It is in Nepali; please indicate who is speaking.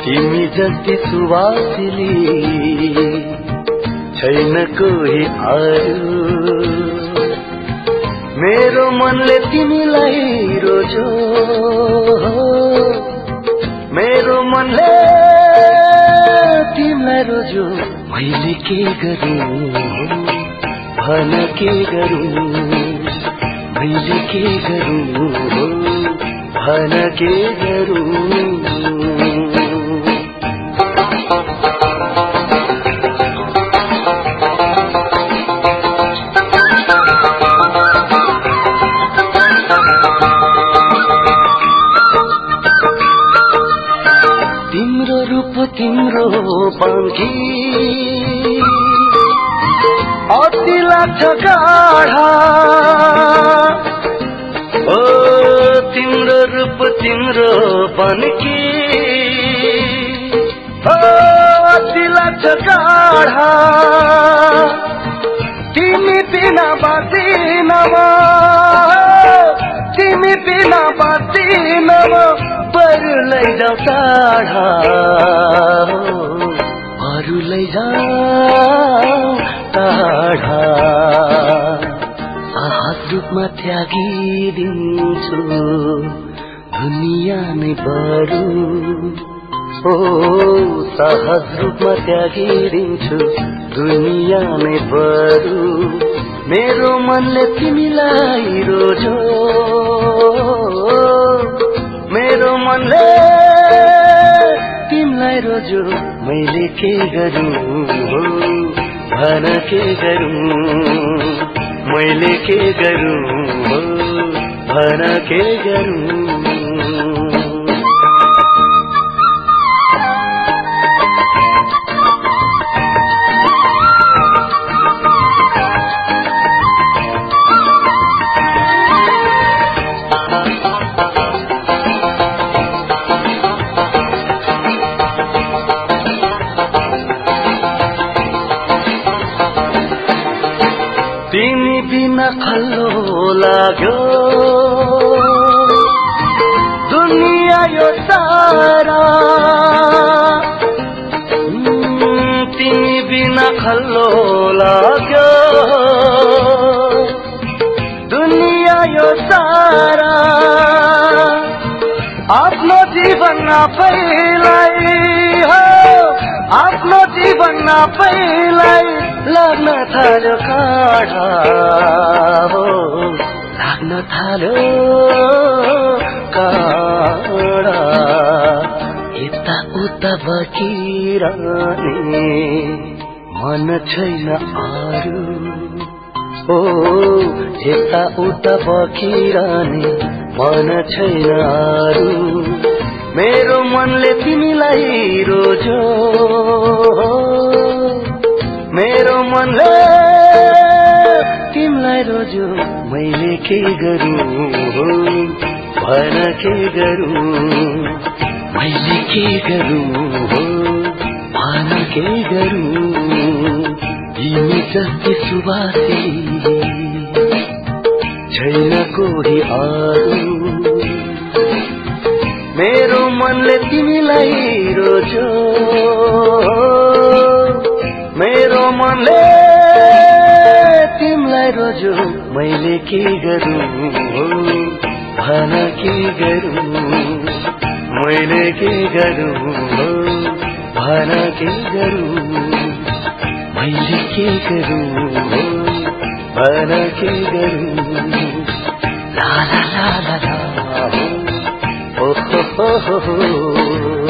Speaker 1: तिमी जति सुवासिली छैन कोही अरू मेरो मनले तिमीलाई रोज्यो मेरो मनले तिमीलाई रोज्यो मैले के गरूँ भन के गरूँ मैले के गरूँ भन के गरूँ तिम्रो पंखी अति लाग्छ गाढा ओ तिम्रो रूप तिम्रो बनकी ओ अति लाग्छ गाढा तिमी बिना बाँचिन म तिमी बिना बाँचिन म बरु लैजाऊ टाढा बरु लैजाऊ टाढा सहज रूपमा त्यागिदिन्छु दुनिया नै बरु ओ सहज रूपमा त्यागिदिन्छु दुनिया नै बरु मेरो मनले तिमीलाई रोज्यो मेरो मनले तिमीलाई रोज्यो मैले के गरूँ भन के गरूँ मैले के गरूँ भन के गरूँ तिमी बिना खल्लो लाग्यो दुनिया यो सारा तिमी बिना खल्लो लाग्यो दुनिया यो सारा आफ्नो जीवन आफैलाई हो आफ्नो जीवन आफैलाई लाग्न थाल्यो काढा हो लाग्न थाल्यो काढा यता उता बकिरहने मन छैन अरू ओ यता उता बकिरहने मन छैन अरू मेरो मनले तिमीलाई रोज्यो मेरो मनले तिमीलाई रोज्यो मैले के गरूँ भन के गरूँ मैले के गरूँ भन के गरूँ तिमी जति सुवासी छैन कोही अरू मेरो मनले तिमीलाई रोज्यो मेरो मनले तिमीलाई रोज्यो मैले के गरूँ भन के गरूँ मैले के गरूँ भन के गरूँ मैले के गरूँ भन के गरूँ ला ला ला ला ला ओ हो हो हो